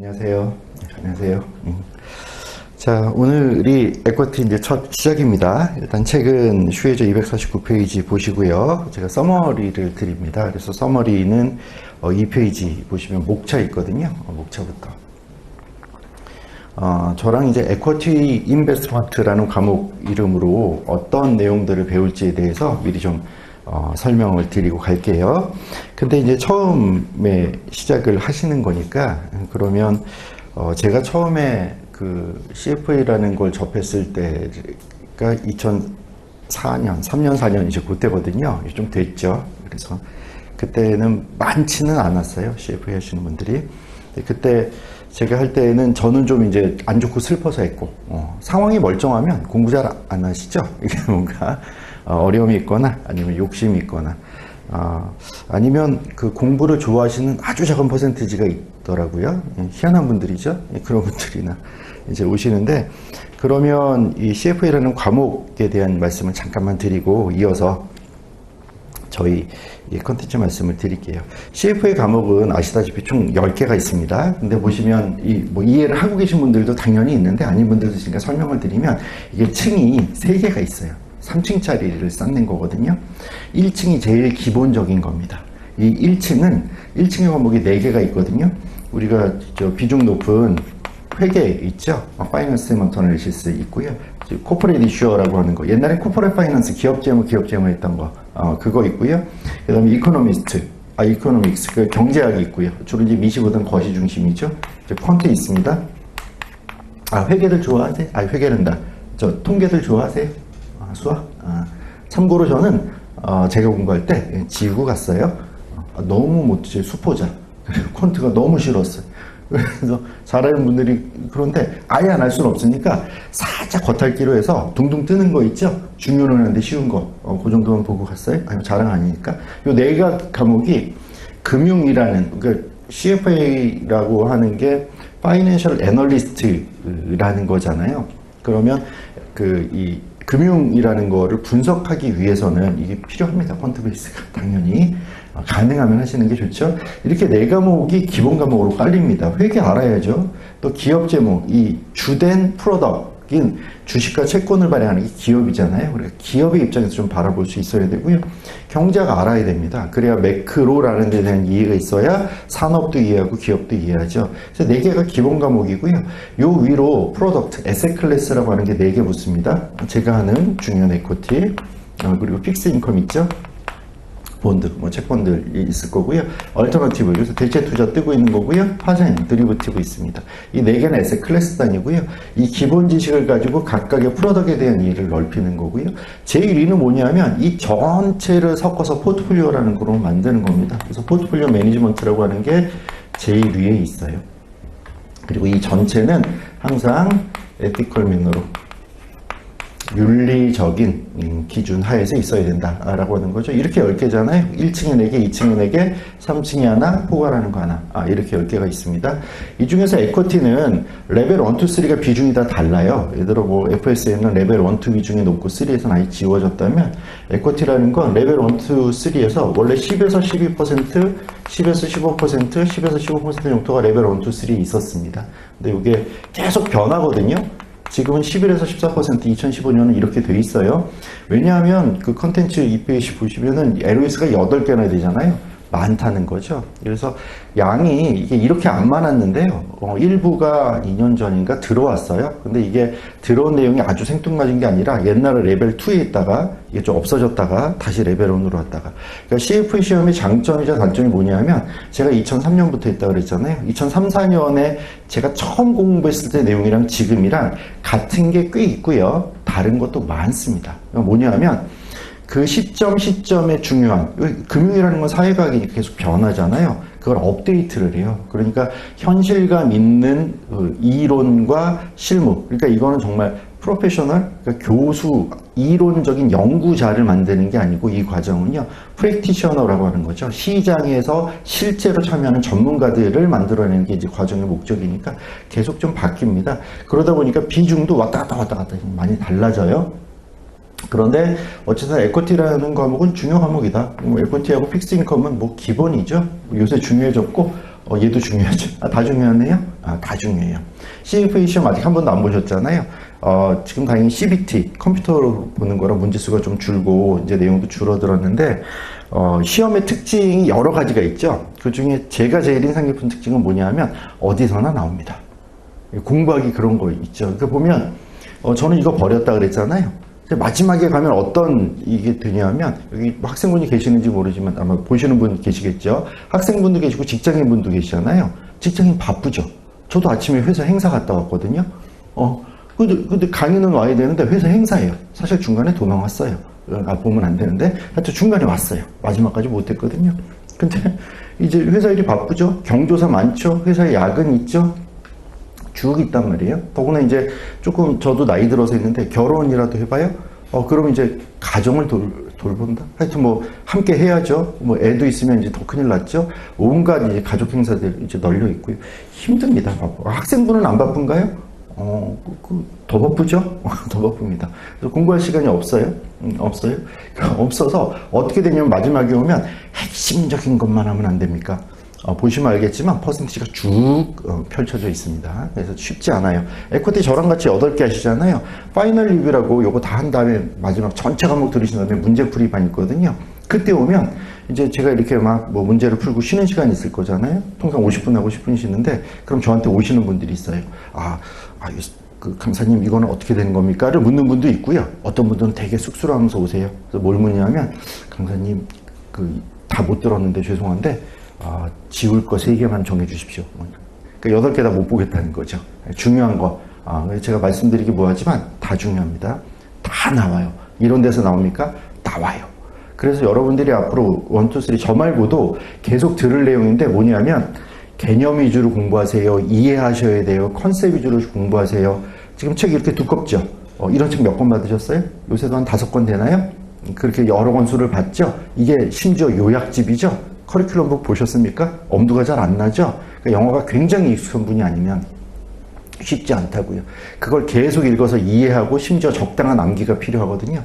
안녕하세요. 안녕하세요. 자, 오늘이 에쿼티 이제 첫 시작입니다. 일단 책은 슈에저 249페이지 보시고요. 제가 서머리를 드립니다. 그래서 서머리는 2페이지 보시면 목차 있거든요. 목차부터. 저랑 이제 에쿼티 인베스트먼트라는 과목 이름으로 어떤 내용들을 배울지에 대해서 미리 좀 설명을 드리고 갈게요. 근데 이제 처음에 시작을 하시는 거니까 그러면 제가 처음에 그 CFA라는 걸 접했을 때가 2004년, 3년, 4년 이제 그때거든요. 좀 됐죠. 그래서 그때는 많지는 않았어요. CFA 하시는 분들이. 그때 제가 할 때는 저는 좀 이제 안 좋고 슬퍼서 했고, 상황이 멀쩡하면 공부 잘 안 하시죠? 이게 뭔가 어려움이 있거나 아니면 욕심이 있거나 아니면 그 공부를 좋아하시는 아주 작은 퍼센티지가 있더라고요. 희한한 분들이죠. 그런 분들이나 이제 오시는데, 그러면 이 CFA라는 과목에 대한 말씀을 잠깐만 드리고 이어서 저희 컨텐츠 말씀을 드릴게요. CFA 과목은 아시다시피 총 10개가 있습니다. 근데 보시면 이해를 하고 계신 분들도 당연히 있는데 아닌 분들도 있으니까 설명을 드리면, 이게 층이 3개가 있어요. 3층짜리를 쌓는 거거든요. 1층이 제일 기본적인 겁니다. 이 1층의 과목이 4개가 있거든요. 우리가 비중 높은 회계 있죠. 파이낸스 머터널리시스 있고요. 코퍼레이트 이슈어라고 하는 거. 옛날에 코퍼레이트 파이낸스 기업 재무 했던 거. 그거 있고요. 그 다음에 이코노믹스, 그 경제학이 있고요. 주로 이제 미시보다는 거시 중심이죠. 퀀트 있습니다. 회계들 좋아하세요? 회계는다. 통계들 좋아하세요? 수학? 참고로 저는 제가 공부할 때 지우고 갔어요. 너무 못지 수포자. 그리고 퀀트가 너무 싫었어요. 그래서 잘하는 분들이, 그런데 아예 안 할 수는 없으니까 살짝 겉핥기로 해서 둥둥 뜨는 거 있죠? 중요는 하는데 쉬운 거. 그 정도만 보고 갔어요. 아니, 자랑 아니니까. 요 4가 과목이 금융이라는, 그러니까 CFA라고 하는 게 파이낸셜 애널리스트라는 거잖아요. 그러면 이 금융이라는 거를 분석하기 위해서는 이게 필요합니다. 퀀트 베이스가 당연히. 가능하면 하시는 게 좋죠. 이렇게 4과목이 기본 과목으로 깔립니다. 회계 알아야죠. 또 기업 제목, 이 주된 프로덕트인 주식과 채권을 발행하는 게 기업이잖아요. 그러니까 기업의 입장에서 좀 바라볼 수 있어야 되고요. 경제학 알아야 됩니다. 그래야 매크로라는 데 대한 이해가 있어야 산업도 이해하고 기업도 이해하죠. 그래서 4개가 기본 과목이고요. 요 위로 프로덕트, 에셋 클래스라고 하는 게 4개 붙습니다. 제가 하는 중요한 에코티, 그리고 픽스 인컴 있죠. 본드, 채권들이 있을 거고요. 얼터너티브, 그래서 대체 투자 뜨고 있는 거고요. 파생, 드리버티브 있습니다. 이 4개는 에셋 클래스 단위고요. 이 기본 지식을 가지고 각각의 프로덕트에 대한 이해를 넓히는 거고요. 제1위는 뭐냐면 이 전체를 섞어서 포트폴리오라는 거로 만드는 겁니다. 그래서 포트폴리오 매니지먼트라고 하는 게 제1위에 있어요. 그리고 이 전체는 항상 에티컬 매너로, 윤리적인 기준 하에서 있어야 된다라고 하는 거죠. 이렇게 10개잖아요. 1층에 4개, 2층에 4개, 3층에 하나, 포괄하는 거 하나. 이렇게 10개가 있습니다. 이 중에서 에쿼티는 레벨 1, 2, 3가 비중이 다 달라요. 예를 들어 FSM은 레벨 1, 2 비중이 높고 3에서는 아예 지워졌다면, 에쿼티라는 건 레벨 1, 2, 3에서 원래 10에서 12%, 10에서 15%, 10에서 15% 정도가 레벨 1, 2, 3에 있었습니다. 근데 이게 계속 변하거든요. 지금은 11에서 14%, 2015년은 이렇게 돼 있어요. 왜냐하면 그 컨텐츠 2페이지 보시면은 LOS가 8개나 되잖아요. 많다는 거죠. 그래서 양이 이게 이렇게 안 많았는데요. 일부가 2년 전인가 들어왔어요. 근데 이게 들어온 내용이 아주 생뚱맞은 게 아니라 옛날에 레벨 2에 있다가 이게 좀 없어졌다가 다시 레벨 1으로 왔다가. 그러니까 CFA 시험의 장점이자 단점이 뭐냐면, 제가 2003년부터 했다고 그랬잖아요. 2003, 4년에 제가 처음 공부했을 때 내용이랑 지금이랑 같은 게 꽤 있고요. 다른 것도 많습니다. 뭐냐면 그 시점에 중요한, 금융이라는 건 사회과학이니까 계속 변하잖아요. 그걸 업데이트를 해요. 그러니까 현실감 있는 이론과 실무. 그러니까 이거는 정말 프로페셔널, 그러니까 교수, 이론적인 연구자를 만드는 게 아니고, 이 과정은요, 프랙티셔너라고 하는 거죠. 시장에서 실제로 참여하는 전문가들을 만들어내는 게 이제 과정의 목적이니까 계속 좀 바뀝니다. 그러다 보니까 비중도 왔다 갔다 많이 달라져요. 그런데 어쨌든 에쿼티라는 과목은 중요 과목이다. 에쿼티하고 픽스 인컴은 기본이죠. 요새 중요해졌고 얘도 중요하죠. 다 중요하네요? 다 중요해요. CFA 시험 아직 한 번도 안 보셨잖아요. 지금 다행히 CBT, 컴퓨터로 보는 거라 문제수가 좀 줄고, 이제 내용도 줄어들었는데, 시험의 특징이 여러 가지가 있죠. 그 중에 제가 제일 인상 깊은 특징은 뭐냐면, 어디서나 나옵니다. 공부하기 그런 거 있죠. 그러니까 보면, 저는 이거 버렸다 그랬잖아요. 마지막에 가면 어떤 이게 되냐면, 여기 학생분이 계시는지 모르지만 아마 보시는 분 계시겠죠. 학생분도 계시고 직장인분도 계시잖아요. 직장인 바쁘죠. 저도 아침에 회사 행사 갔다 왔거든요. 근데 강의는 와야 되는데 회사 행사예요. 사실 중간에 도망왔어요. 보면 안 되는데 하여튼 중간에 왔어요. 마지막까지 못했거든요. 근데 이제 회사 일이 바쁘죠. 경조사 많죠. 회사에 야근 있죠. 쭉 있단 말이에요. 더구나 이제 조금 저도 나이 들어서 있는데 결혼이라도 해봐요. 그럼 이제 가정을 돌본다. 하여튼 뭐 함께 해야죠. 뭐 애도 있으면 이제 더 큰일 났죠. 온갖 이제 가족 행사들 이제 널려 있고요. 힘듭니다. 학생분은 안 바쁜가요? 더 바쁘죠? 더 바쁩니다. 그래서 공부할 시간이 없어요? 없어요? 없어서 어떻게 되냐면 마지막에 오면 핵심적인 것만 하면 안 됩니까? 보시면 알겠지만 퍼센티지가 쭉 펼쳐져 있습니다. 그래서 쉽지 않아요. 에코티 저랑 같이 8개 하시잖아요. 파이널 리뷰라고 요거 다 한 다음에 마지막 전체 과목 들으신 다음에 문제풀이반 있거든요. 그때 오면 이제 제가 이렇게 막 뭐 문제를 풀고 쉬는 시간이 있을 거잖아요. 통상 50분하고 10분 쉬는데 그럼 저한테 오시는 분들이 있어요. 그 강사님 이거는 어떻게 되는 겁니까? 를 묻는 분도 있고요. 어떤 분들은 되게 쑥스러워하면서 오세요. 그래서 뭘 묻냐면 강사님 다 못 들었는데 죄송한데 지울 거 3개만 정해 주십시오. 그러니까 8개 다 못 보겠다는 거죠. 중요한 거. 제가 말씀드리기 뭐하지만 다 중요합니다. 다 나와요. 이런 데서 나옵니까? 나와요. 그래서 여러분들이 앞으로 1, 2, 3 저 말고도 계속 들을 내용인데 뭐냐면 개념 위주로 공부하세요. 이해하셔야 돼요. 컨셉 위주로 공부하세요. 지금 책 이렇게 두껍죠? 이런 책 몇 권 받으셨어요? 요새도 한 5권 되나요? 그렇게 여러 권수를 봤죠? 이게 심지어 요약집이죠? 커리큘럼북 보셨습니까? 엄두가 잘 안 나죠? 그러니까 영어가 굉장히 익숙한 분이 아니면 쉽지 않다고요. 그걸 계속 읽어서 이해하고 심지어 적당한 암기가 필요하거든요.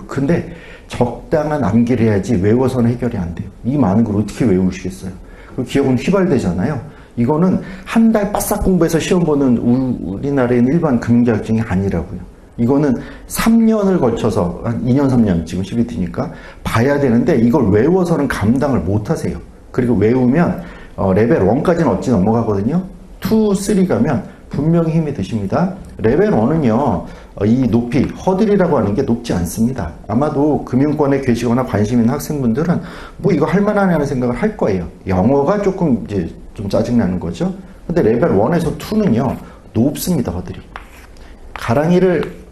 근데 적당한 암기를 해야지 외워서는 해결이 안 돼요. 이 많은 걸 어떻게 외우시겠어요? 기억은 휘발되잖아요. 이거는 한 달 바싹 공부해서 시험 보는 우리나라의 일반 금융자격증이 아니라고요. 이거는 3년을 걸쳐서 한 2년 3년 지금 CBT니까 봐야 되는데 이걸 외워서는 감당을 못 하세요. 그리고 외우면 레벨 1까지는 어찌 넘어가거든요. 2, 3 가면 분명히 힘이 드십니다. 레벨 1은요. 이 높이, 허들이라고 하는 게 높지 않습니다. 아마도 금융권에 계시거나 관심 있는 학생분들은 뭐 이거 할 만하냐는 생각을 할 거예요. 영어가 조금 이제 좀 짜증나는 거죠. 근데 레벨 1에서 2는요. 높습니다. 허들이. 가랑이를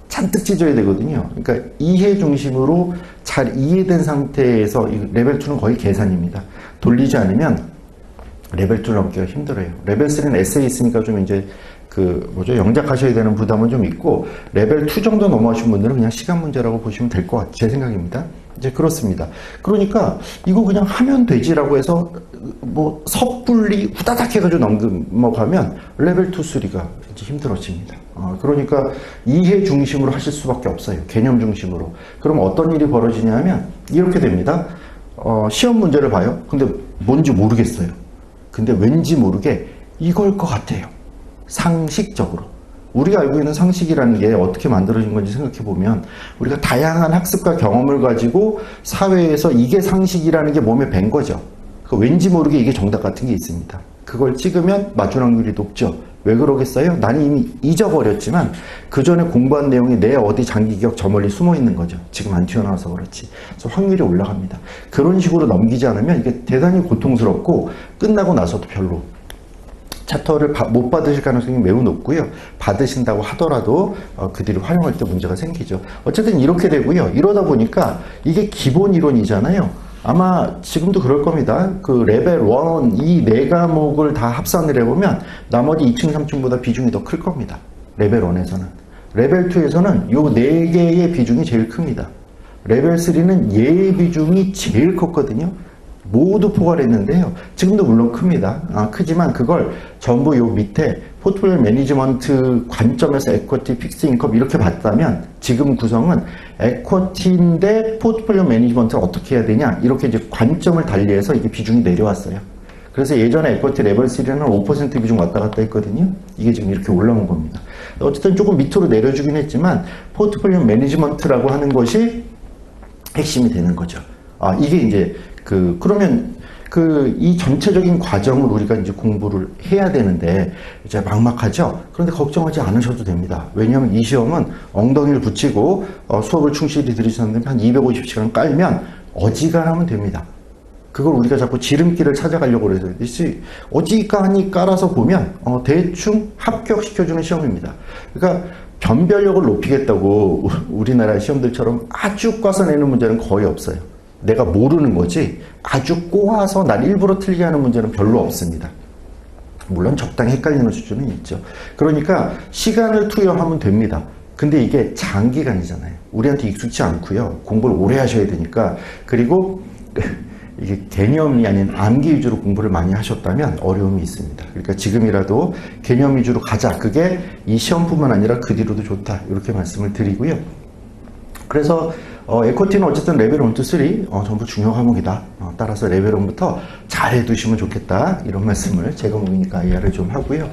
잔뜩 찢어야 되거든요. 그러니까 이해 중심으로 잘 이해된 상태에서 이 레벨 2는 거의 계산입니다. 돌리지 않으면 레벨 2를 넘기가 힘들어요. 레벨 3는 에세이 있으니까 좀 이제 영작하셔야 되는 부담은 좀 있고, 레벨 2 정도 넘어가신 분들은 그냥 시간 문제라고 보시면 될 것 같아요. 제 생각입니다. 이제 그렇습니다. 그러니까 이거 그냥 하면 되지라고 해서 뭐 섣불리 후다닥 해가지고 넘어가면 레벨 2, 3가 이제 힘들어집니다. 그러니까 이해 중심으로 하실 수밖에 없어요. 개념 중심으로. 그럼 어떤 일이 벌어지냐면 이렇게 됩니다. 시험 문제를 봐요. 근데 뭔지 모르겠어요. 근데 왠지 모르게 이걸 것 같아요. 상식적으로. 우리가 알고 있는 상식이라는 게 어떻게 만들어진 건지 생각해 보면 우리가 다양한 학습과 경험을 가지고 사회에서 이게 상식이라는 게 몸에 밴 거죠. 왠지 모르게 이게 정답 같은 게 있습니다. 그걸 찍으면 맞출 확률이 높죠. 왜 그러겠어요? 나는 이미 잊어버렸지만 그 전에 공부한 내용이 내 어디 장기 기억 저 멀리 숨어 있는 거죠. 지금 안 튀어나와서 그렇지. 그래서 확률이 올라갑니다. 그런 식으로 넘기지 않으면 이게 대단히 고통스럽고 끝나고 나서도 별로 챕터를 못 받으실 가능성이 매우 높고요. 받으신다고 하더라도 그 뒤로 활용할 때 문제가 생기죠. 어쨌든 이렇게 되고요. 이러다 보니까 이게 기본 이론이잖아요. 아마 지금도 그럴 겁니다. 그 레벨 1, 이 4과목을 다 합산을 해보면 나머지 2층, 3층보다 비중이 더 클 겁니다. 레벨 1에서는. 레벨 2에서는 요 4개의 비중이 제일 큽니다. 레벨 3는 얘의 비중이 제일 컸거든요. 모두 포괄했는데요. 지금도 물론 큽니다. 크지만 그걸 전부 요 밑에 포트폴리오 매니지먼트 관점에서 에쿼티, 픽스 인컴 이렇게 봤다면 지금 구성은 에쿼티인데 포트폴리오 매니지먼트를 어떻게 해야 되냐 이렇게 이제 관점을 달리해서 이게 비중이 내려왔어요. 그래서 예전에 에쿼티 레벨 3는 5% 비중 왔다 갔다 했거든요. 이게 지금 이렇게 올라온 겁니다. 어쨌든 조금 밑으로 내려주긴 했지만 포트폴리오 매니지먼트라고 하는 것이 핵심이 되는 거죠. 이게 이제 그러면 이 전체적인 과정을 우리가 이제 공부를 해야 되는데 이제 막막하죠. 그런데 걱정하지 않으셔도 됩니다. 왜냐하면 이 시험은 엉덩이를 붙이고 수업을 충실히 들으셨는데 한 250시간 깔면 어지간하면 됩니다. 그걸 우리가 자꾸 지름길을 찾아가려고 그래서 어지간히 깔아서 보면 대충 합격시켜주는 시험입니다. 그러니까 변별력을 높이겠다고 우리나라 시험들처럼 아주 꽈서 내는 문제는 거의 없어요. 내가 모르는 거지 아주 꼬아서 날 일부러 틀리게 하는 문제는 별로 없습니다. 물론 적당히 헷갈리는 수준은 있죠. 그러니까 시간을 투여하면 됩니다. 근데 이게 장기간이잖아요. 우리한테 익숙치 않고요. 공부를 오래 하셔야 되니까. 그리고 이게 개념이 아닌 암기 위주로 공부를 많이 하셨다면 어려움이 있습니다. 그러니까 지금이라도 개념 위주로 가자. 그게 이 시험뿐만 아니라 그 뒤로도 좋다. 이렇게 말씀을 드리고요. 그래서 에쿼티는 어쨌든 레벨 1, 2, 3 전부 중요 과목이다. 따라서 레벨 1부터 잘 해두시면 좋겠다. 이런 말씀을 제가 목이니까 이해를 좀 하고요.